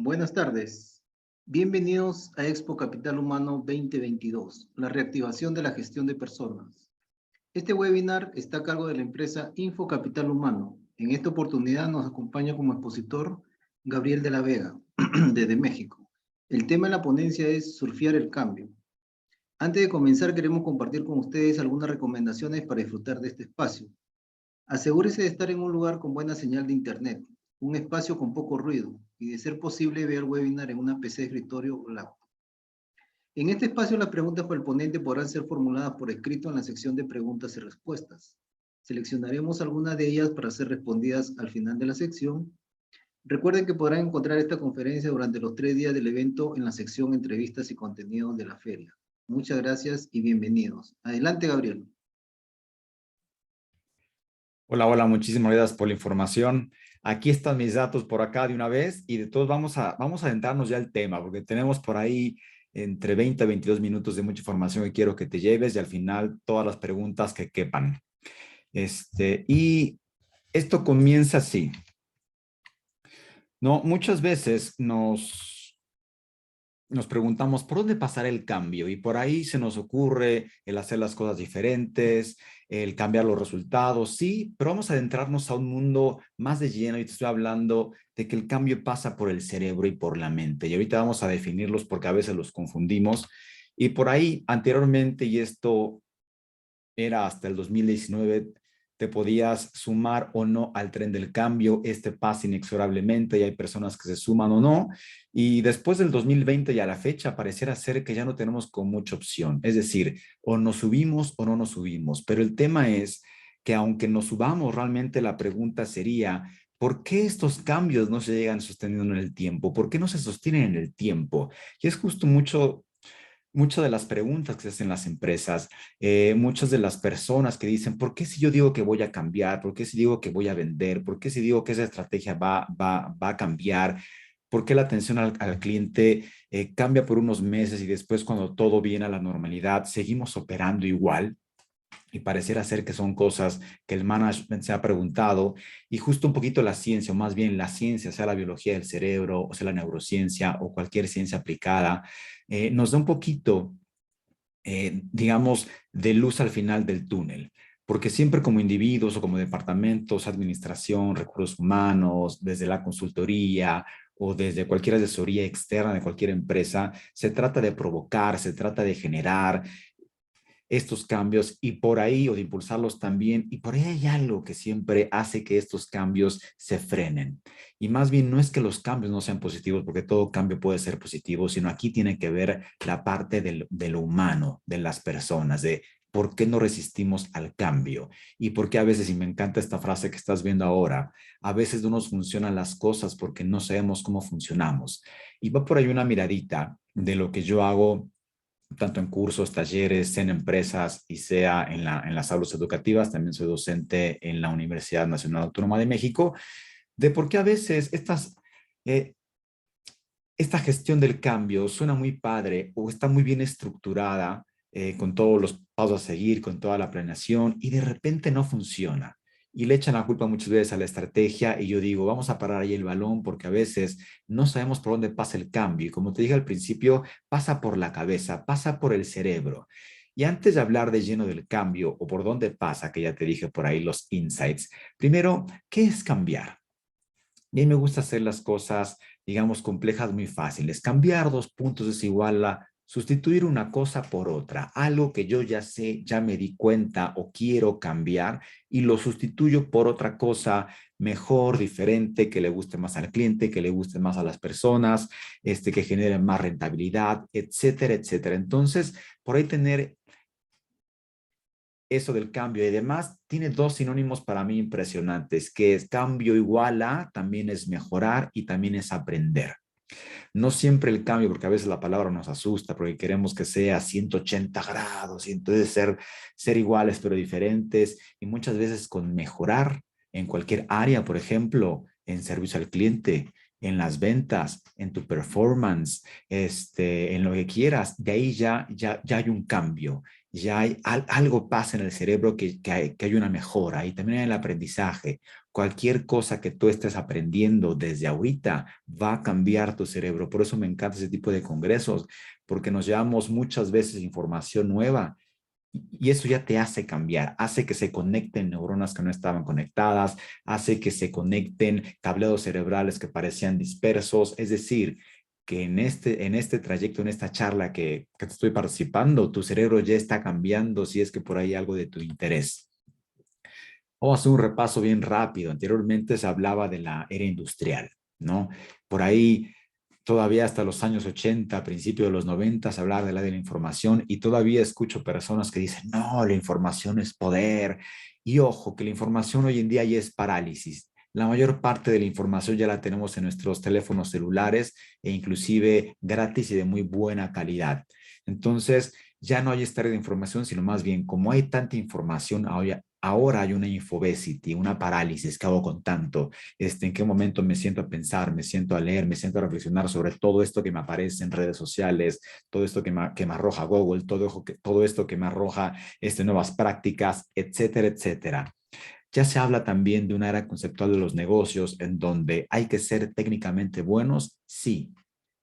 Buenas tardes. Bienvenidos a Expo Capital Humano 2022, la reactivación de la gestión de personas. Este webinar está a cargo de la empresa Info Capital Humano. En esta oportunidad nos acompaña como expositor Gabriel de la Vega, desde México. El tema de la ponencia es surfear el cambio. Antes de comenzar, queremos compartir con ustedes algunas recomendaciones para disfrutar de este espacio. Asegúrese de estar en un lugar con buena señal de internet, un espacio con poco ruido y de ser posible ver el webinar en una PC de escritorio o laptop. En este espacio las preguntas para el ponente podrán ser formuladas por escrito en la sección de preguntas y respuestas. Seleccionaremos algunas de ellas para ser respondidas al final de la sección. Recuerden que podrán encontrar esta conferencia durante los 3 días del evento en la sección entrevistas y contenidos de la feria. Muchas gracias y bienvenidos. Adelante, Gabriel. Hola, muchísimas gracias por la información. Aquí están mis datos por acá de una vez y de todos vamos a adentrarnos ya al tema porque tenemos por ahí entre 20 a 22 minutos de mucha información que quiero que te lleves y al final todas las preguntas que quepan. Y esto comienza así. No, muchas veces nos preguntamos por dónde pasará el cambio y por ahí se nos ocurre el hacer las cosas diferentes, el cambiar los resultados, sí, pero vamos a adentrarnos a un mundo más de lleno y te estoy hablando de que el cambio pasa por el cerebro y por la mente y ahorita vamos a definirlos porque a veces los confundimos y por ahí anteriormente, y esto era hasta el 2019, te podías sumar o no al tren del cambio, este pasa inexorablemente y hay personas que se suman o no, y después del 2020 y a la fecha pareciera ser que ya no tenemos con mucha opción, es decir, o nos subimos o no nos subimos, pero el tema es que aunque nos subamos, realmente la pregunta sería, ¿por qué estos cambios no se llegan sosteniendo en el tiempo? ¿Por qué no se sostienen en el tiempo? Y es justo muchas de las preguntas que se hacen las empresas, muchas de las personas que dicen, ¿por qué si yo digo que voy a cambiar? ¿Por qué si digo que voy a vender? ¿Por qué si digo que esa estrategia va a cambiar? ¿Por qué la atención al cliente cambia por unos meses y después cuando todo viene a la normalidad seguimos operando igual? Y pareciera ser que son cosas que el management se ha preguntado y justo un poquito la ciencia, o más bien la ciencia, sea la biología del cerebro, o sea la neurociencia o cualquier ciencia aplicada, nos da un poquito, digamos, de luz al final del túnel. Porque siempre como individuos o como departamentos, administración, recursos humanos, desde la consultoría o desde cualquier asesoría externa de cualquier empresa, se trata de provocar, se trata de generar estos cambios y por ahí, o de impulsarlos también, y por ahí hay algo que siempre hace que estos cambios se frenen. Y más bien no es que los cambios no sean positivos, porque todo cambio puede ser positivo, sino aquí tiene que ver la parte de lo humano, de las personas, de por qué no resistimos al cambio y por qué a veces, y me encanta esta frase que estás viendo ahora, a veces no nos funcionan las cosas porque no sabemos cómo funcionamos. Y va por ahí una miradita de lo que yo hago tanto en cursos, talleres, sea en empresas y sea en las aulas educativas. También soy docente en la Universidad Nacional Autónoma de México, de por qué a veces eh, esta gestión del cambio suena muy padre o está muy bien estructurada, con todos los pasos a seguir, con toda la planeación y de repente no funciona. Y le echan la culpa muchas veces a la estrategia y yo digo, vamos a parar ahí el balón porque a veces no sabemos por dónde pasa el cambio. Y como te dije al principio, pasa por la cabeza, pasa por el cerebro. Y antes de hablar de lleno del cambio o por dónde pasa, que ya te dije por ahí los insights, primero, ¿qué es cambiar? Y a mí me gusta hacer las cosas, digamos, complejas muy fáciles. Cambiar dos puntos es igual a sustituir una cosa por otra. Algo que yo ya sé, ya me di cuenta o quiero cambiar y lo sustituyo por otra cosa mejor, diferente, que le guste más al cliente, que le guste más a las personas, que genere más rentabilidad, etcétera, etcétera. Entonces, por ahí tener eso del cambio y demás, tiene dos sinónimos para mí impresionantes, que es cambio igual a, también es mejorar y también es aprender. No siempre el cambio, porque a veces la palabra nos asusta, porque queremos que sea 180 grados y entonces ser iguales pero diferentes y muchas veces con mejorar en cualquier área, por ejemplo, en servicio al cliente, en las ventas, en tu performance, en lo que quieras, de ahí ya hay un cambio. ya hay algo pasa en el cerebro que hay una mejora y también en el aprendizaje. Cualquier cosa que tú estés aprendiendo desde ahorita va a cambiar tu cerebro. Por eso me encanta ese tipo de congresos, porque nos llevamos muchas veces información nueva y eso ya te hace cambiar, hace que se conecten neuronas que no estaban conectadas, hace que se conecten cableados cerebrales que parecían dispersos. Es decir, que en este trayecto, en esta charla que te estoy participando, tu cerebro ya está cambiando si es que por ahí hay algo de tu interés. Vamos a hacer un repaso bien rápido. Anteriormente se hablaba de la era industrial, ¿no? Por ahí todavía hasta los años 80, principios de los 90, se hablaba de la información y todavía escucho personas que dicen, no, la información es poder. Y ojo, que la información hoy en día ya es parálisis. La mayor parte de la información ya la tenemos en nuestros teléfonos celulares e inclusive gratis y de muy buena calidad. Entonces, ya no hay estar de información, sino más bien, como hay tanta información, ahora hay una infobesity, una parálisis. ¿Qué hago con tanto? ¿En qué momento me siento a pensar, me siento a leer, me siento a reflexionar sobre todo esto que me aparece en redes sociales, todo esto que me arroja Google, todo esto que me arroja nuevas prácticas, etcétera, etcétera? Ya se habla también de una era conceptual de los negocios en donde hay que ser técnicamente buenos, sí,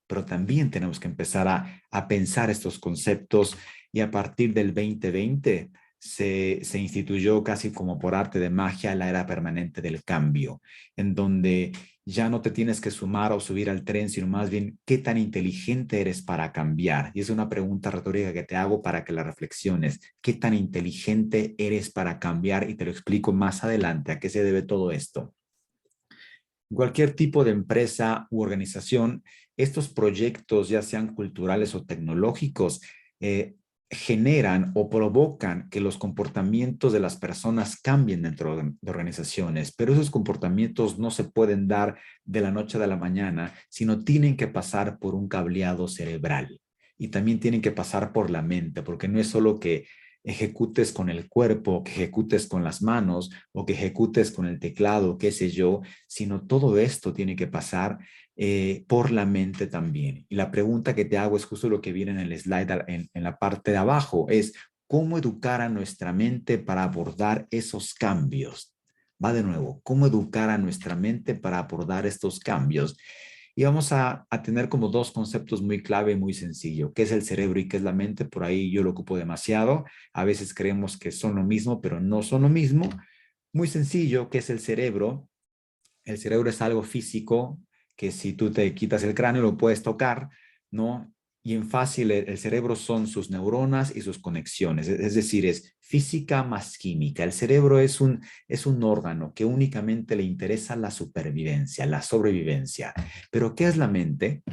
pero también tenemos que empezar a pensar estos conceptos y a partir del 2020 se instituyó casi como por arte de magia la era permanente del cambio, en donde ya no te tienes que sumar o subir al tren, sino más bien qué tan inteligente eres para cambiar. Y es una pregunta retórica que te hago para que la reflexiones. ¿Qué tan inteligente eres para cambiar? Y te lo explico más adelante a qué se debe todo esto. Cualquier tipo de empresa u organización, estos proyectos, ya sean culturales o tecnológicos, generan o provocan que los comportamientos de las personas cambien dentro de organizaciones, pero esos comportamientos no se pueden dar de la noche a la mañana, sino tienen que pasar por un cableado cerebral y también tienen que pasar por la mente, porque no es solo que ejecutes con el cuerpo, que ejecutes con las manos o que ejecutes con el teclado, qué sé yo, sino todo esto tiene que pasar por la mente también. Y la pregunta que te hago es justo lo que viene en el slide en la parte de abajo, es cómo educar a nuestra mente para abordar esos cambios. Va de nuevo, cómo educar a nuestra mente para abordar estos cambios. Y vamos a tener como dos conceptos muy clave y muy sencillo, qué es el cerebro y qué es la mente. Por ahí yo lo ocupo demasiado. A veces creemos que son lo mismo, pero no son lo mismo. Muy sencillo, ¿qué es el cerebro? El cerebro es algo físico que si tú te quitas el cráneo lo puedes tocar, ¿no? Y en fácil, el cerebro son sus neuronas y sus conexiones, es decir, es física más química. El cerebro es un órgano que únicamente le interesa la supervivencia, la sobrevivencia. Pero ¿qué es la mente?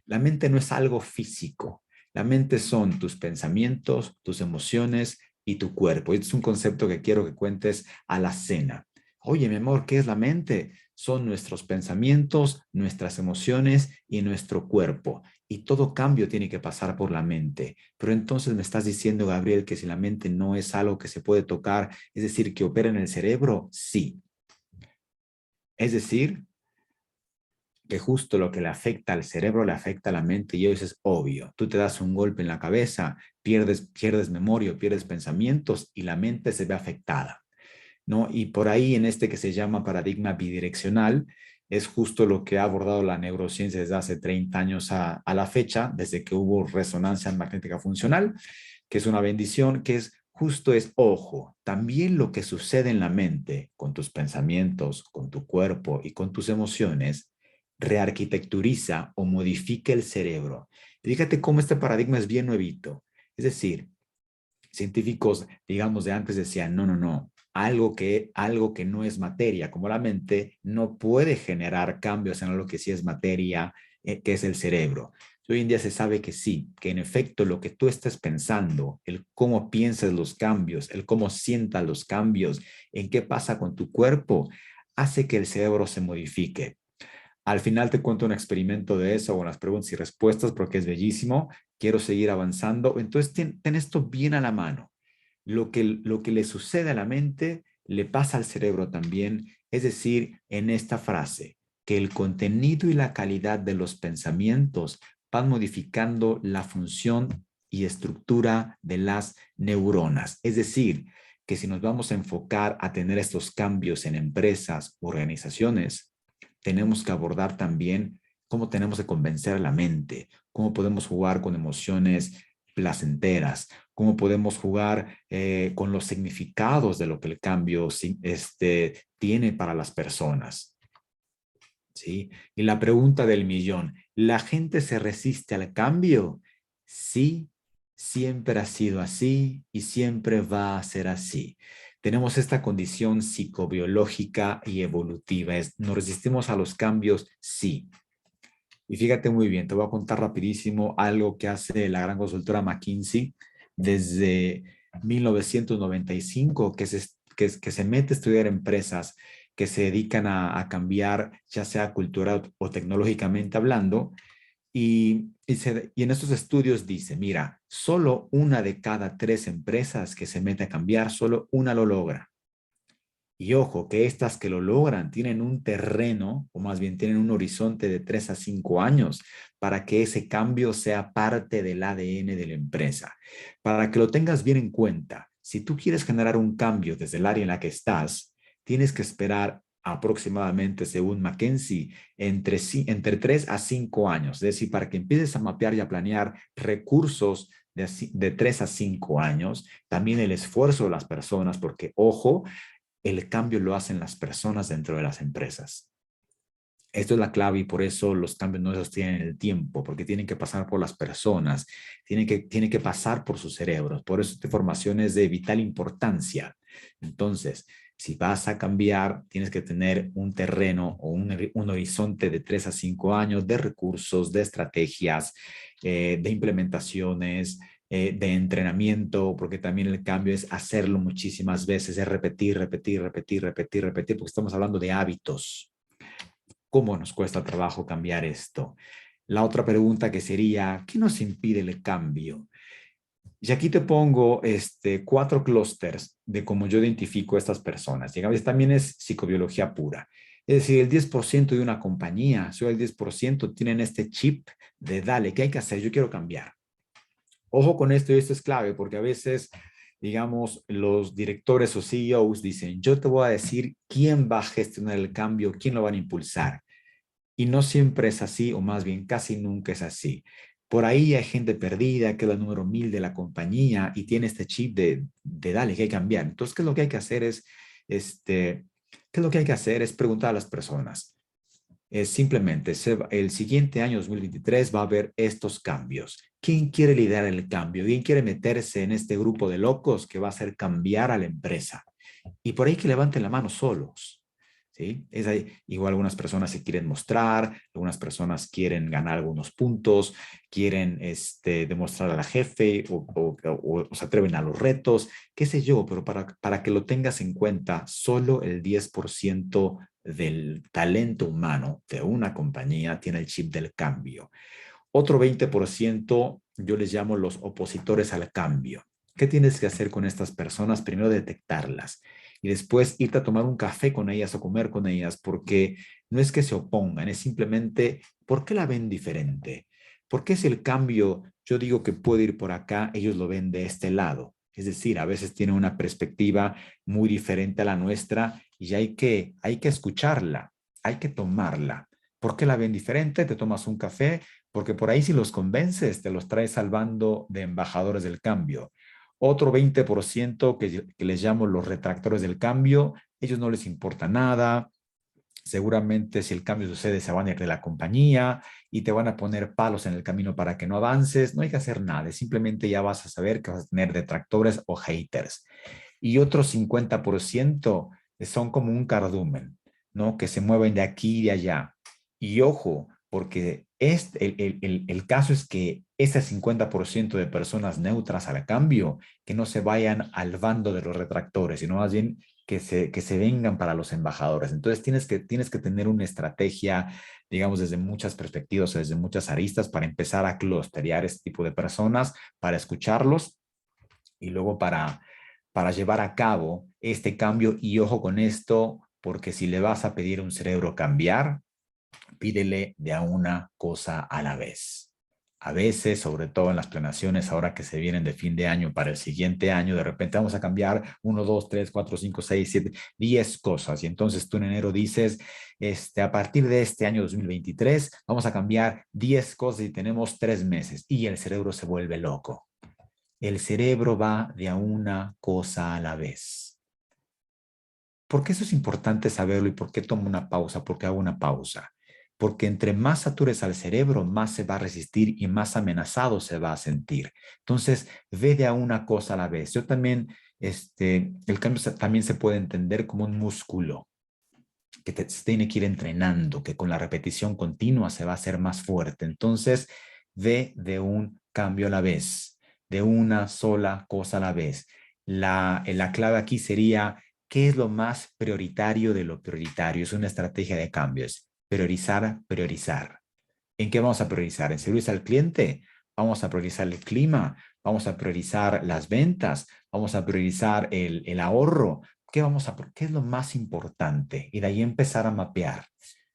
La mente no es algo físico. La mente son tus pensamientos, tus emociones y tu cuerpo. Y este es un concepto que quiero que cuentes a la cena. Oye, mi amor, ¿qué es la mente? Son nuestros pensamientos, nuestras emociones y nuestro cuerpo. Y todo cambio tiene que pasar por la mente. Pero entonces me estás diciendo, Gabriel, que si la mente no es algo que se puede tocar, es decir, que opera en el cerebro, sí. Es decir, que justo lo que le afecta al cerebro le afecta a la mente y eso es obvio. Tú te das un golpe en la cabeza, pierdes memoria, pierdes pensamientos y la mente se ve afectada, ¿no? Y por ahí en este que se llama paradigma bidireccional, es justo lo que ha abordado la neurociencia desde hace 30 años a la fecha, desde que hubo resonancia magnética funcional, que es una bendición, que es justo es, ojo, también lo que sucede en la mente, con tus pensamientos, con tu cuerpo y con tus emociones, rearquitecturiza o modifica el cerebro. Fíjate cómo este paradigma es bien nuevito. Es decir, científicos, digamos, de antes decían, no, no, no, algo que no es materia, como la mente, no puede generar cambios en algo que sí es materia, que es el cerebro. Hoy en día se sabe que sí, que en efecto lo que tú estás pensando, el cómo piensas los cambios, el cómo sientas los cambios, en qué pasa con tu cuerpo, hace que el cerebro se modifique. Al final te cuento un experimento de eso, con las preguntas y respuestas, porque es bellísimo. Quiero seguir avanzando. Entonces, ten esto bien a la mano. Lo que le sucede a la mente le pasa al cerebro también. Es decir, en esta frase, que el contenido y la calidad de los pensamientos van modificando la función y estructura de las neuronas. Es decir, que si nos vamos a enfocar a tener estos cambios en empresas, organizaciones, tenemos que abordar también cómo tenemos que convencer a la mente, cómo podemos jugar con emociones placenteras, cómo podemos jugar con los significados de lo que el cambio tiene para las personas. ¿Sí? Y la pregunta del millón, ¿la gente se resiste al cambio? Sí, siempre ha sido así y siempre va a ser así. Tenemos esta condición psicobiológica y evolutiva. ¿Nos resistimos a los cambios? Sí. Y fíjate muy bien, te voy a contar rapidísimo algo que hace la gran consultora McKinsey desde 1995, que se mete a estudiar empresas que se dedican a cambiar, ya sea cultural o tecnológicamente hablando, y en estos estudios dice, mira, solo una de cada 3 empresas que se mete a cambiar, solo una lo logra. Y ojo, que estas que lo logran tienen un terreno, o más bien tienen un horizonte de 3 a 5 años para que ese cambio sea parte del ADN de la empresa. Para que lo tengas bien en cuenta, si tú quieres generar un cambio desde el área en la que estás, tienes que esperar aproximadamente, según McKinsey, entre 3 a 5 años. Es decir, para que empieces a mapear y a planear recursos de 3 a 5 años, también el esfuerzo de las personas, porque ojo, el cambio lo hacen las personas dentro de las empresas. Esto es la clave y por eso los cambios no se sostienen en el tiempo, porque tienen que pasar por las personas, tienen que pasar por sus cerebros. Por eso esta formación es de vital importancia. Entonces, si vas a cambiar, tienes que tener un terreno o un horizonte de 3 a 5 años de recursos, de estrategias, de implementaciones, de entrenamiento, porque también el cambio es hacerlo muchísimas veces, es repetir, repetir, repetir, repetir, repetir, porque estamos hablando de hábitos. ¿Cómo nos cuesta trabajo cambiar esto? La otra pregunta que sería, ¿qué nos impide el cambio? Y aquí te pongo 4 clústeres de cómo yo identifico a estas personas. Digamos, también es psicobiología pura. Es decir, el 10% de una compañía, solo el 10% tienen este chip de dale, ¿qué hay que hacer? Yo quiero cambiar. Ojo con esto, y esto es clave, porque a veces, digamos, los directores o CEOs dicen, yo te voy a decir quién va a gestionar el cambio, quién lo van a impulsar. Y no siempre es así, o más bien casi nunca es así. Por ahí hay gente perdida, que es la número 1000 de la compañía y tiene este chip de dale, que hay que cambiar. Entonces, ¿qué es lo que hay que hacer? ¿Qué es lo que hay que hacer? Es preguntar a las personas. Simplemente, el siguiente año 2023 va a haber estos cambios. ¿Quién quiere liderar el cambio? ¿Quién quiere meterse en este grupo de locos que va a hacer cambiar a la empresa? Y por ahí que levanten la mano solos. ¿Sí? Es ahí. Igual algunas personas se quieren mostrar, algunas personas quieren ganar algunos puntos, quieren demostrar a la jefe o se atreven a los retos, qué sé yo, pero para que lo tengas en cuenta, solo el 10% del talento humano de una compañía tiene el chip del cambio. Otro 20% yo les llamo los opositores al cambio. ¿Qué tienes que hacer con estas personas? Primero detectarlas y después irte a tomar un café con ellas o comer con ellas, porque no es que se opongan, es simplemente ¿por qué la ven diferente? ¿Por qué si el cambio yo digo que puede ir por acá, ellos lo ven de este lado? Es decir, a veces tienen una perspectiva muy diferente a la nuestra y hay que escucharla, hay que tomarla. ¿Por qué la ven diferente? Te tomas un café, porque por ahí si los convences, te los traes al bando de embajadores del cambio. Otro 20% que les llamo los retractores del cambio, ellos no les importa nada. Seguramente si el cambio sucede se van a ir de la compañía y te van a poner palos en el camino para que no avances. No hay que hacer nada, simplemente ya vas a saber que vas a tener detractores o haters. Y otro 50% son como un cardumen, ¿no? Que se mueven de aquí y de allá. Y ojo, porque el caso es que ese 50% de personas neutras al cambio, que no se vayan al bando de los retractores, sino más bien que se vengan para los embajadores. Entonces tienes que tener una estrategia, digamos, desde muchas perspectivas, desde muchas aristas, para empezar a clusterear este tipo de personas, para escucharlos y luego para llevar a cabo este cambio. Y ojo con esto, porque si le vas a pedir a un cerebro cambiar, pídele de a una cosa a la vez. A veces, sobre todo en las planeaciones ahora que se vienen de fin de año para el siguiente año, de repente vamos a cambiar 10 cosas. Y entonces tú en enero dices, a partir de este año 2023, vamos a cambiar 10 cosas y tenemos 3 meses. Y el cerebro se vuelve loco. El cerebro va de a una cosa a la vez. ¿Por qué eso es importante saberlo y por qué tomo una pausa? ¿Por qué hago una pausa? Porque entre más satures al cerebro, más se va a resistir y más amenazado se va a sentir. Entonces, ve de a una cosa a la vez. Yo también, el cambio también se puede entender como un músculo que se tiene que ir entrenando, que con la repetición continua se va a hacer más fuerte. Entonces, ve de un cambio a la vez, de una sola cosa a la vez. La clave aquí sería, ¿qué es lo más prioritario de lo prioritario? Es una estrategia de cambios. Priorizar, priorizar. ¿En qué vamos a priorizar? ¿En servicio al cliente? Vamos a priorizar el clima, vamos a priorizar las ventas, vamos a priorizar el ahorro. ¿Qué es lo más importante? Y de ahí empezar a mapear,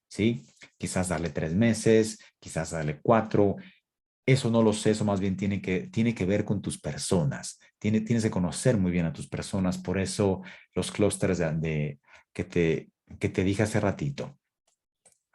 ¿sí? Quizás darle 3 meses, quizás darle 4. Eso no lo sé, eso más bien tiene que ver con tus personas. Tienes que conocer muy bien a tus personas, por eso los clústeres que te dije hace ratito.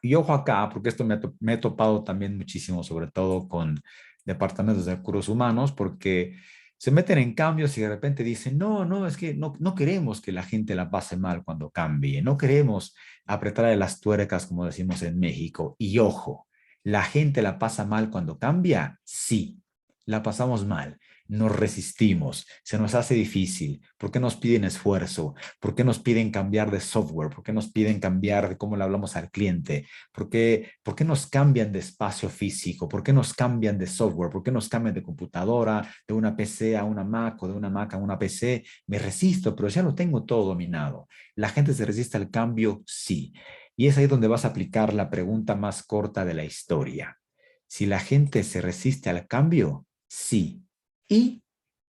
Y ojo acá, porque esto me he topado también muchísimo, sobre todo con departamentos de recursos humanos, porque se meten en cambios y de repente dicen, no, no, es que no queremos que la gente la pase mal cuando cambie, no queremos apretarle las tuercas, como decimos en México. Y ojo, ¿la gente la pasa mal cuando cambia? Sí, la pasamos mal. Nos resistimos, se nos hace difícil. ¿Por qué nos piden esfuerzo? ¿Por qué nos piden cambiar de software? ¿Por qué nos piden cambiar de cómo le hablamos al cliente? ¿Por qué nos cambian de espacio físico? ¿Por qué nos cambian de software? ¿Por qué nos cambian de computadora, de una PC a una Mac o de una Mac a una PC? Me resisto, pero ya lo tengo todo dominado. ¿La gente se resiste al cambio? Sí. Y es ahí donde vas a aplicar la pregunta más corta de la historia. Si la gente se resiste al cambio, sí. Y,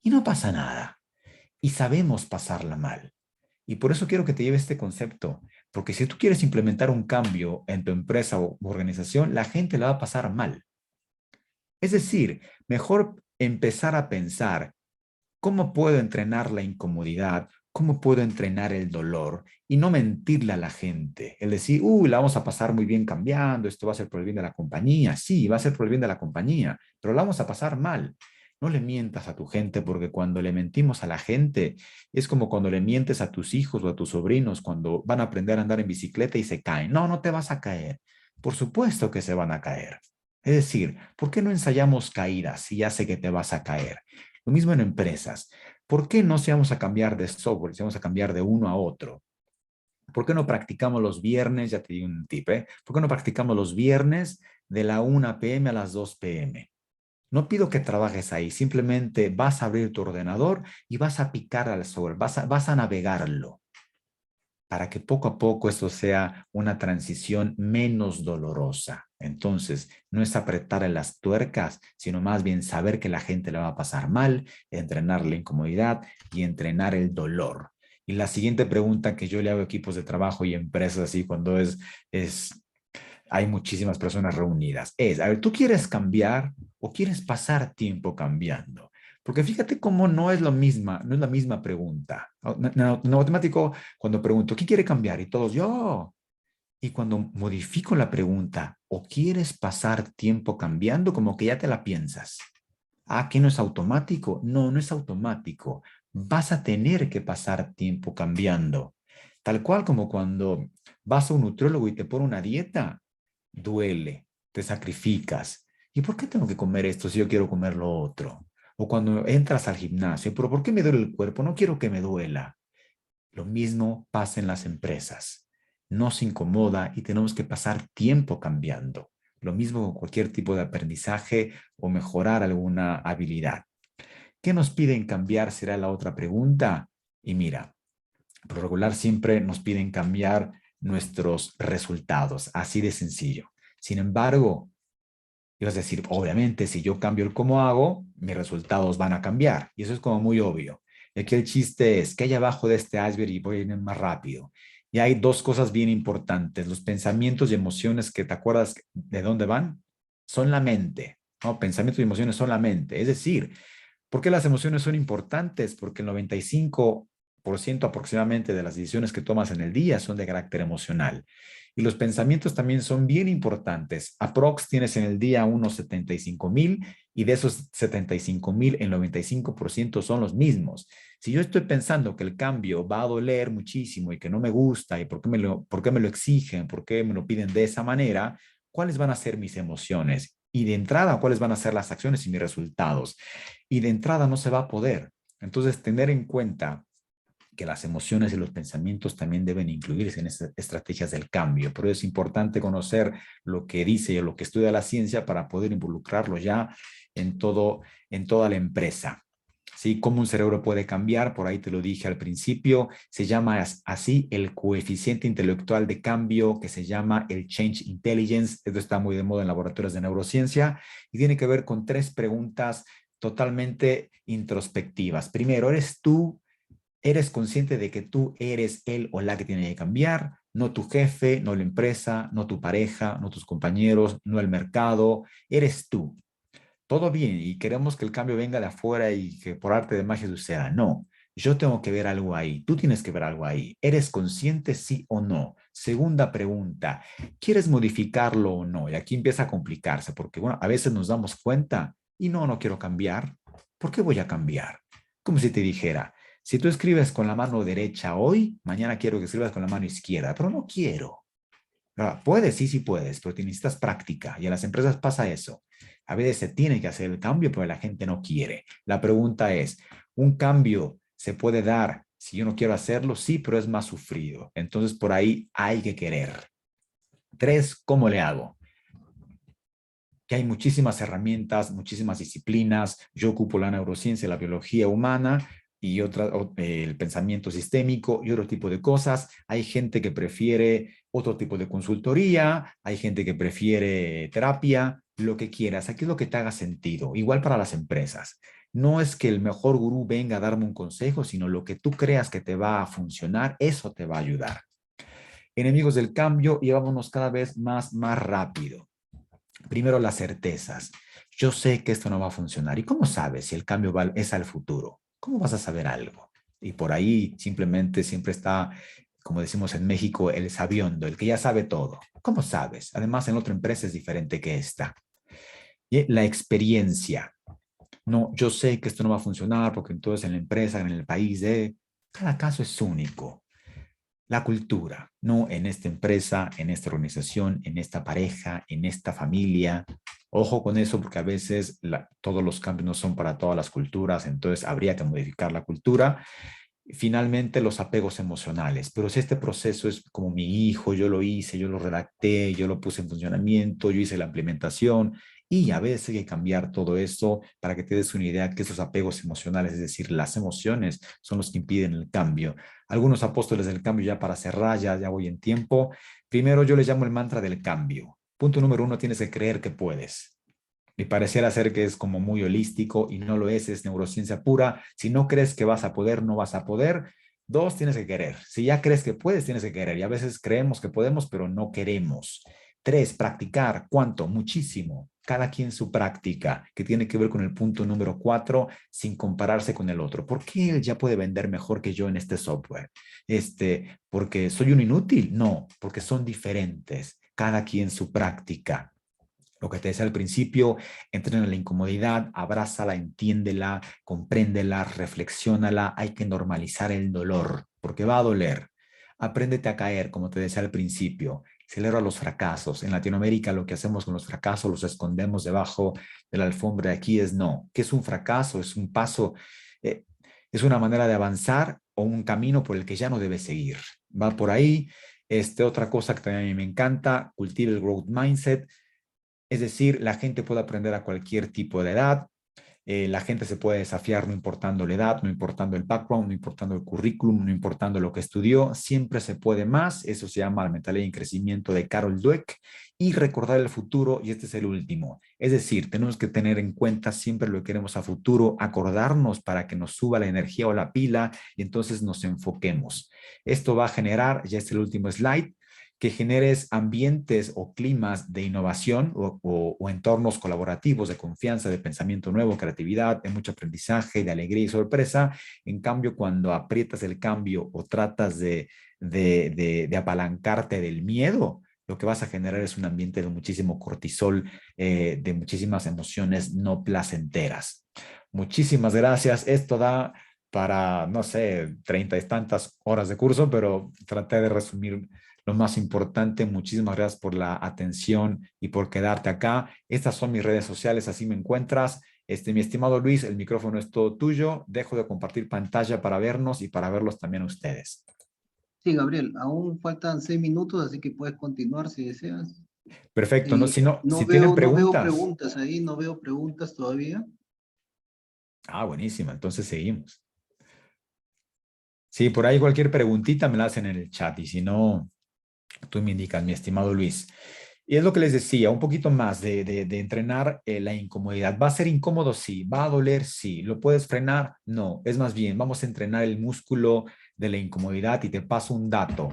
y no pasa nada. Y sabemos pasarla mal. Y por eso quiero que te lleve este concepto, porque si tú quieres implementar un cambio en tu empresa o organización, la gente la va a pasar mal. Es decir, mejor empezar a pensar, ¿cómo puedo entrenar la incomodidad? ¿Cómo puedo entrenar el dolor? Y no mentirle a la gente. El decir, la vamos a pasar muy bien cambiando, esto va a ser por el bien de la compañía. Sí, va a ser por el bien de la compañía, pero la vamos a pasar mal. No le mientas a tu gente, porque cuando le mentimos a la gente es como cuando le mientes a tus hijos o a tus sobrinos cuando van a aprender a andar en bicicleta y se caen. No, no te vas a caer. Por supuesto que se van a caer. Es decir, ¿por qué no ensayamos caídas si ya sé que te vas a caer? Lo mismo en empresas. ¿Por qué no se vamos a cambiar de software, si vamos a cambiar de uno a otro? ¿Por qué no practicamos los viernes? Ya te di un tip, ¿eh? ¿Por qué no practicamos los viernes de la 1 p.m. a las 2 p.m.? No pido que trabajes ahí, simplemente vas a abrir tu ordenador y vas a picar al software, vas a navegarlo para que poco a poco esto sea una transición menos dolorosa. Entonces, no es apretar en las tuercas, sino más bien saber que la gente le va a pasar mal, entrenar la incomodidad y entrenar el dolor. Y la siguiente pregunta que yo le hago a equipos de trabajo y empresas así cuando hay muchísimas personas reunidas es, a ver, ¿tú quieres cambiar o quieres pasar tiempo cambiando? Porque fíjate cómo no es la misma pregunta. En automático, cuando pregunto, ¿quién quiere cambiar? Y todos, yo. Y cuando modifico la pregunta, ¿o quieres pasar tiempo cambiando? Como que ya te la piensas. Ah, ¿que no es automático? No, no es automático. Vas a tener que pasar tiempo cambiando. Tal cual como cuando vas a un nutriólogo y te pone una dieta, duele, te sacrificas. ¿Y por qué tengo que comer esto si yo quiero comer lo otro? O cuando entras al gimnasio, ¿pero por qué me duele el cuerpo? No quiero que me duela. Lo mismo pasa en las empresas. Nos incomoda y tenemos que pasar tiempo cambiando. Lo mismo con cualquier tipo de aprendizaje o mejorar alguna habilidad. ¿Qué nos piden cambiar? Será la otra pregunta. Y mira, por lo regular siempre nos piden cambiar nuestros resultados, así de sencillo. Sin embargo, ibas a decir, obviamente, si yo cambio el cómo hago, mis resultados van a cambiar. Y eso es como muy obvio. Y aquí el chiste es, ¿qué hay abajo de este iceberg? Y voy a ir más rápido. Y hay dos cosas bien importantes. Los pensamientos y emociones que te acuerdas de dónde van, son la mente. ¿no? Pensamientos y emociones solamente. Es decir, ¿por qué las emociones son importantes? Porque el 95% aproximadamente de las decisiones que tomas en el día son de carácter emocional. Y los pensamientos también son bien importantes. Aprox tienes en el día unos 75,000 y de esos 75,000, el 95% son los mismos. Si yo estoy pensando que el cambio va a doler muchísimo y que no me gusta y por qué me lo exigen, por qué me lo piden de esa manera, ¿cuáles van a ser mis emociones? Y de entrada, ¿cuáles van a ser las acciones y mis resultados? Y de entrada no se va a poder. Entonces, tener en cuenta que las emociones y los pensamientos también deben incluirse en estas estrategias del cambio. Pero es importante conocer lo que dice o lo que estudia la ciencia para poder involucrarlo ya en toda la empresa. ¿Sí? Cómo un cerebro puede cambiar, por ahí te lo dije al principio, se llama así el coeficiente intelectual de cambio, que se llama el Change Intelligence. Esto está muy de moda en laboratorios de neurociencia y tiene que ver con 3 preguntas totalmente introspectivas. Primero, ¿eres consciente de que tú eres él o la que tiene que cambiar? No tu jefe, no la empresa, no tu pareja, no tus compañeros, no el mercado. Eres tú. Todo bien y queremos que el cambio venga de afuera y que por arte de magia suceda. No, yo tengo que ver algo ahí. Tú tienes que ver algo ahí. ¿Eres consciente, sí o no? Segunda pregunta, ¿quieres modificarlo o no? Y aquí empieza a complicarse porque, bueno, a veces nos damos cuenta y no quiero cambiar. ¿Por qué voy a cambiar? Como si te dijera, si tú escribes con la mano derecha hoy, mañana quiero que escribas con la mano izquierda, pero no quiero. Puedes, sí, sí puedes, pero necesitas práctica y en las empresas pasa eso. A veces se tiene que hacer el cambio, pero la gente no quiere. La pregunta es, ¿un cambio se puede dar si yo no quiero hacerlo? Sí, pero es más sufrido. Entonces, por ahí hay que querer. 3, ¿cómo le hago? Que hay muchísimas herramientas, muchísimas disciplinas. Yo ocupo la neurociencia, la biología humana y el pensamiento sistémico y otro tipo de cosas. Hay gente que prefiere otro tipo de consultoría, hay gente que prefiere terapia, lo que quieras. Aquí es lo que te haga sentido. Igual para las empresas. No es que el mejor gurú venga a darme un consejo, sino lo que tú creas que te va a funcionar, eso te va a ayudar. Enemigos del cambio, y vámonos cada vez más rápido. Primero, las certezas. Yo sé que esto no va a funcionar. ¿Y cómo sabes si el cambio es al futuro? ¿Cómo vas a saber algo? Y por ahí simplemente siempre está, como decimos en México, el sabiondo, el que ya sabe todo. ¿Cómo sabes? Además, en otra empresa es diferente que esta. Y la experiencia. No, yo sé que esto no va a funcionar porque entonces en la empresa, en el país, cada caso es único. La cultura, no en esta empresa, en esta organización, en esta pareja, en esta familia. Ojo con eso porque a veces todos los cambios no son para todas las culturas, entonces habría que modificar la cultura. Finalmente, los apegos emocionales. Pero si este proceso es como mi hijo, yo lo hice, yo lo redacté, yo lo puse en funcionamiento, yo hice la implementación, y a veces hay que cambiar todo eso para que te des una idea que esos apegos emocionales, es decir, las emociones, son los que impiden el cambio. Algunos apóstoles del cambio, ya para cerrar, ya voy en tiempo. Primero, yo le llamo el mantra del cambio. Punto número 1, tienes que creer que puedes. Y pareciera ser que es como muy holístico y no lo es neurociencia pura. Si no crees que vas a poder, no vas a poder. 2, tienes que querer. Si ya crees que puedes, tienes que querer. Y a veces creemos que podemos, pero no queremos. 3, practicar. ¿Cuánto? Muchísimo. Cada quien su práctica, que tiene que ver con el punto número 4, sin compararse con el otro. ¿Por qué él ya puede vender mejor que yo en este software? ¿Porque soy un inútil? No, porque son diferentes. Cada quien su práctica. Lo que te decía al principio, entrena la incomodidad, abrázala, entiéndela, compréndela, reflexiónala. Hay que normalizar el dolor, porque va a doler. Apréndete a caer, como te decía al principio. Celebra los fracasos. En Latinoamérica lo que hacemos con los fracasos los escondemos debajo de la alfombra. Aquí es no. ¿Qué es un fracaso? Es un paso, eh, es una manera de avanzar o un camino por el que ya no debes seguir. Va por ahí. Otra cosa que también a mí me encanta, cultiva el growth mindset. Es decir, la gente puede aprender a cualquier tipo de edad, la gente se puede desafiar no importando la edad, no importando el background, no importando el currículum, no importando lo que estudió, siempre se puede más. Eso se llama la mentalidad en crecimiento de Carol Dweck. Y recordar el futuro, y este es el último. Es decir, tenemos que tener en cuenta siempre lo que queremos a futuro, acordarnos para que nos suba la energía o la pila y entonces nos enfoquemos. Esto va a generar, ya es el último slide, que generes ambientes o climas de innovación o entornos colaborativos de confianza, de pensamiento nuevo, creatividad, de mucho aprendizaje, de alegría y sorpresa. En cambio, cuando aprietas el cambio o tratas de apalancarte del miedo, lo que vas a generar es un ambiente de muchísimo cortisol, de muchísimas emociones no placenteras. Muchísimas gracias. Esto da para, no sé, 30 y tantas horas de curso, pero traté de resumir lo más importante. Muchísimas gracias por la atención y por quedarte acá. Estas son mis redes sociales, así me encuentras. Mi estimado Luis, el micrófono es todo tuyo. Dejo de compartir pantalla para vernos y para verlos también a ustedes. Sí, Gabriel, aún faltan 6 minutos, así que puedes continuar si deseas. Perfecto, ¿no? Si No tienen no veo preguntas. preguntas ahí, no veo preguntas todavía. Ah, buenísima, entonces seguimos. Sí, por ahí cualquier preguntita me la hacen en el chat y si no, tú me indicas, mi estimado Luis. Y es lo que les decía, un poquito más de entrenar la incomodidad. ¿Va a ser incómodo? Sí. ¿Va a doler? Sí. ¿Lo puedes frenar? No. Es más bien, vamos a entrenar el músculo de la incomodidad y te paso un dato.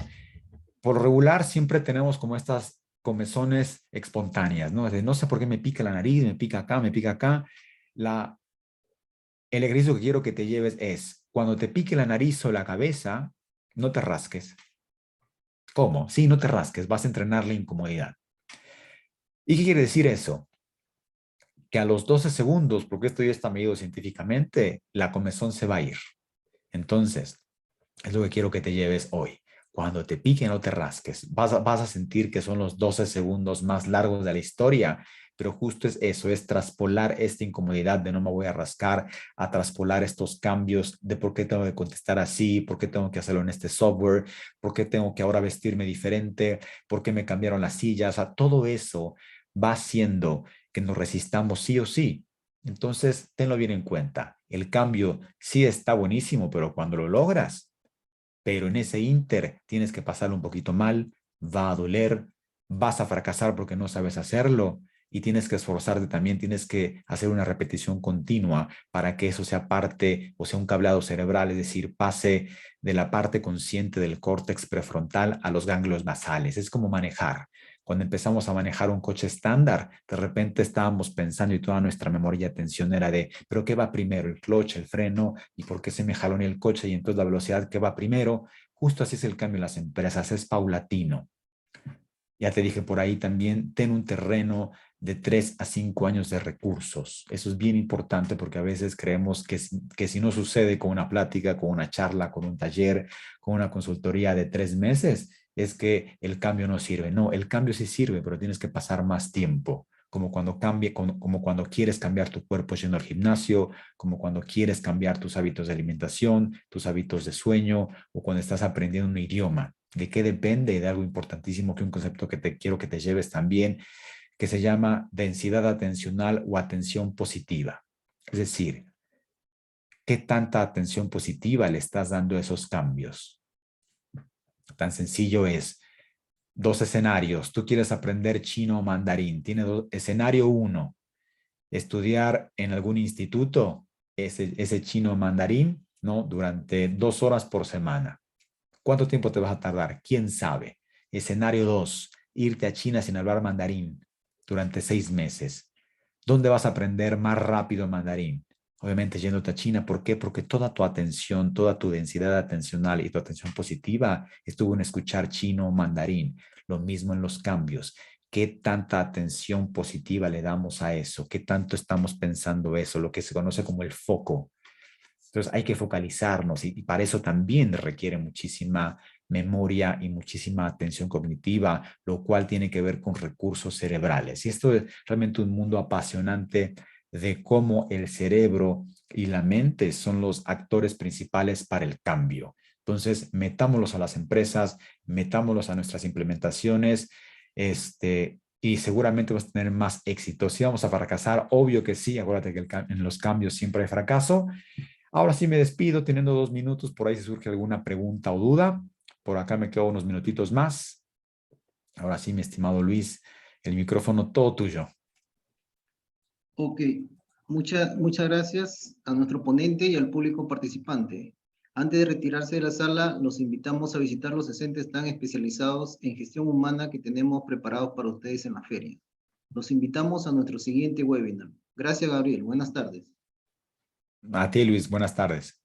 Por lo regular siempre tenemos como estas comezones espontáneas, ¿no? No sé por qué me pica la nariz, me pica acá, me pica acá. El ejercicio que quiero que te lleves es, cuando te pique la nariz o la cabeza, no te rasques. ¿Cómo? Sí, no te rasques, vas a entrenar la incomodidad. ¿Y qué quiere decir eso? Que a los 12 segundos, porque esto ya está medido científicamente, la comezón se va a ir. Entonces, es lo que quiero que te lleves hoy. Cuando te pique, no te rasques. Vas a sentir que son los 12 segundos más largos de la historia, pero justo es eso, es traspolar esta incomodidad de no me voy a rascar, a traspolar estos cambios de por qué tengo que contestar así, por qué tengo que hacerlo en este software, por qué tengo que ahora vestirme diferente, por qué me cambiaron las sillas. O sea, todo eso va haciendo que nos resistamos sí o sí. Entonces, tenlo bien en cuenta. El cambio sí está buenísimo, pero cuando lo logras, pero en ese inter tienes que pasarlo un poquito mal, va a doler, vas a fracasar porque no sabes hacerlo y tienes que esforzarte también, tienes que hacer una repetición continua para que eso sea parte o sea un cableado cerebral, es decir, pase de la parte consciente del córtex prefrontal a los ganglios basales. Es como manejar. Cuando empezamos a manejar un coche estándar, de repente estábamos pensando y toda nuestra memoria y atención era de, ¿pero qué va primero? ¿El clutch, el freno? ¿Y por qué se me jalonea el coche? Y entonces la velocidad que va primero. Justo así es el cambio en las empresas, es paulatino. Ya te dije por ahí también, ten un terreno de 3 a 5 años de recursos. Eso es bien importante porque a veces creemos que si no sucede con una plática, con una charla, con un taller, con una consultoría de 3 meses, es que el cambio no sirve. No, el cambio sí sirve, pero tienes que pasar más tiempo. Como cuando como cuando quieres cambiar tu cuerpo yendo al gimnasio, como cuando quieres cambiar tus hábitos de alimentación, tus hábitos de sueño o cuando estás aprendiendo un idioma. ¿De qué depende? De algo importantísimo que un concepto que te quiero que te lleves también, que se llama densidad atencional o atención positiva. Es decir, ¿qué tanta atención positiva le estás dando a esos cambios? Tan sencillo es, 2 escenarios. Tú quieres aprender chino o mandarín. Tiene escenario 1, estudiar en algún instituto ese chino o mandarín, ¿no? Durante 2 horas por semana. ¿Cuánto tiempo te vas a tardar? ¿Quién sabe? Escenario 2, irte a China sin hablar mandarín durante 6 meses. ¿Dónde vas a aprender más rápido mandarín? Obviamente yéndote a China. ¿Por qué? Porque toda tu atención, toda tu densidad atencional y tu atención positiva estuvo en escuchar chino o mandarín. Lo mismo en los cambios. ¿Qué tanta atención positiva le damos a eso? ¿Qué tanto estamos pensando eso? Lo que se conoce como el foco. Entonces hay que focalizarnos y para eso también requiere muchísima memoria y muchísima atención cognitiva, lo cual tiene que ver con recursos cerebrales. Y esto es realmente un mundo apasionante de cómo el cerebro y la mente son los actores principales para el cambio. Entonces, metámoslos a las empresas, metámoslos a nuestras implementaciones, y seguramente vas a tener más éxito. Si vamos a fracasar, obvio que sí, acuérdate que en los cambios siempre hay fracaso. Ahora sí me despido teniendo 2 minutos, por ahí si surge alguna pregunta o duda. Por acá me quedo unos minutitos más. Ahora sí, mi estimado Luis, el micrófono todo tuyo. Ok, muchas gracias a nuestro ponente y al público participante. Antes de retirarse de la sala, los invitamos a visitar los docentes tan especializados en gestión humana que tenemos preparados para ustedes en la feria. Los invitamos a nuestro siguiente webinar. Gracias, Gabriel. Buenas tardes. A ti, Luis. Buenas tardes.